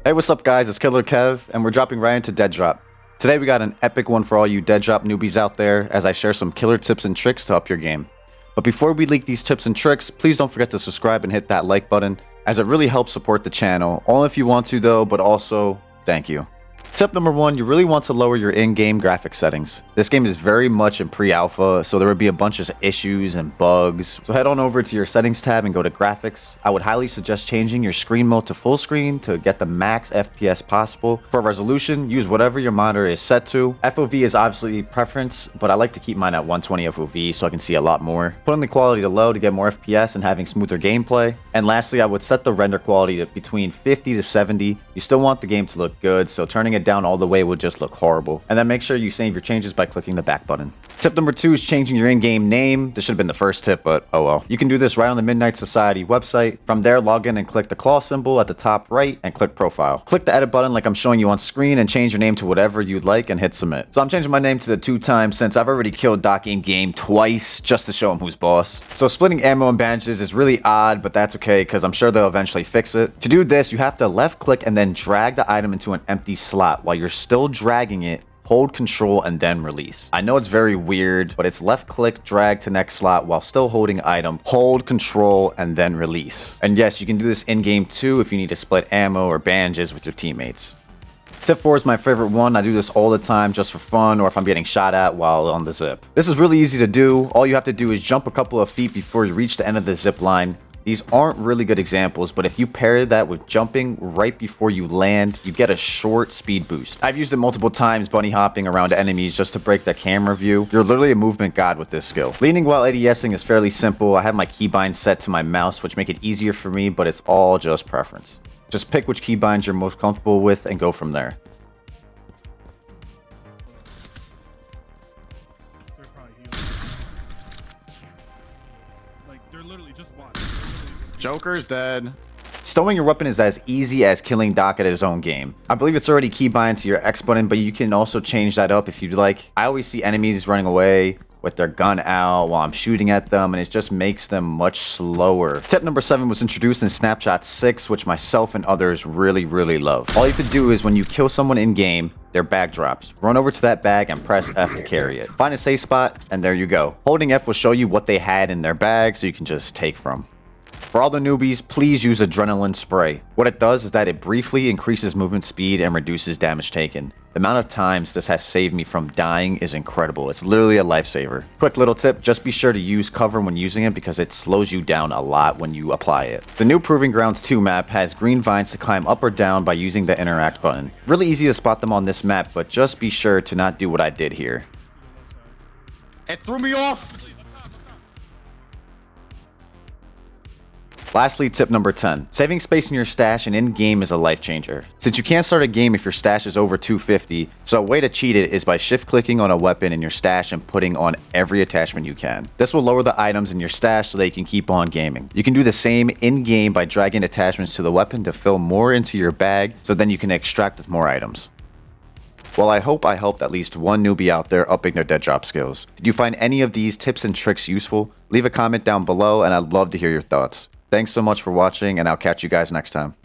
Hey, what's up guys, it's Killer Kev, and we're dropping right into Deadrop. Today we got an epic one for all you Deadrop newbies out there, as I share some killer tips and tricks to up your game. But before we leak these tips and tricks, please don't forget to subscribe and hit that like button, as it really helps support the channel. Only if you want to though, but also, thank you. Tip number 1, you really want to lower your in-game graphics settings. This game is very much in pre-alpha, so there would be a bunch of issues and bugs. So head on over to your settings tab and go to graphics. I would highly suggest changing your screen mode to full screen to get the max FPS possible. For resolution, use whatever your monitor is set to. FOV is obviously preference, but I like to keep mine at 120 FOV so I can see a lot more. Putting the quality to low to get more FPS and having smoother gameplay. And lastly, I would set the render quality to between 50 to 70. You still want the game to look good, so turning it down all the way would just look horrible. And then make sure you save your changes by clicking the back button. Tip number 2 is changing your in-game name. This should have been the first tip, but oh well. You can do this right on the Midnight Society website. From there, log in and click the claw symbol at the top right and click profile. Click the edit button like I'm showing you on screen and change your name to whatever you'd like and hit submit. So I'm changing my name to the 2 times since I've already killed Doc in-game twice just to show him who's boss. So splitting ammo and bandages is really odd, but that's okay because I'm sure they'll eventually fix it. To do this, you have to left click and then drag the item into an empty slot. While you're still dragging it, hold control and then release. I know it's very weird, but it's left click, drag to next slot while still holding item, hold control and then release. And yes, you can do this in game too if you need to split ammo or bandages with your teammates. Tip 4 is my favorite one. I do this all the time just for fun or if I'm getting shot at while on the zip. This is really easy to do. All you have to do is jump a couple of feet before you reach the end of the zip line. These aren't really good examples, but if you pair that with jumping right before you land, you get a short speed boost. I've used it multiple times bunny hopping around enemies just to break their camera view. You're literally a movement god with this skill. Leaning while ADSing is fairly simple. I have my keybind set to my mouse, which make it easier for me, but it's all just preference. Just pick which keybinds you're most comfortable with and go from there. Joker's dead. Stowing your weapon is as easy as killing Doc at his own game. I believe it's already keybind to your X button, but you can also change that up if you'd like. I always see enemies running away with their gun out while I'm shooting at them, and it just makes them much slower. Tip number 7 was introduced in Snapshot 6, which myself and others really love. All you have to do is when you kill someone in game, their bag drops. Run over to that bag and press F to carry it. Find a safe spot, and there you go. Holding F will show you what they had in their bag so you can just take from. For all the newbies, please use adrenaline spray. What it does is that it briefly increases movement speed and reduces damage taken. The amount of times this has saved me from dying is incredible. It's literally a lifesaver. Quick little tip, just be sure to use cover when using it because it slows you down a lot when you apply it. The new Proving Grounds 2 map has green vines to climb up or down by using the interact button. Really easy to spot them on this map, but just be sure to not do what I did here. It threw me off! Lastly, tip number 10. Saving space in your stash and in-game is a life changer. Since you can't start a game if your stash is over 250, so a way to cheat it is by shift-clicking on a weapon in your stash and putting on every attachment you can. This will lower the items in your stash so that you can keep on gaming. You can do the same in-game by dragging attachments to the weapon to fill more into your bag, so then you can extract with more items. Well, I hope I helped at least one newbie out there upping their Deadrop skills. Did you find any of these tips and tricks useful? Leave a comment down below and I'd love to hear your thoughts. Thanks so much for watching, and I'll catch you guys next time.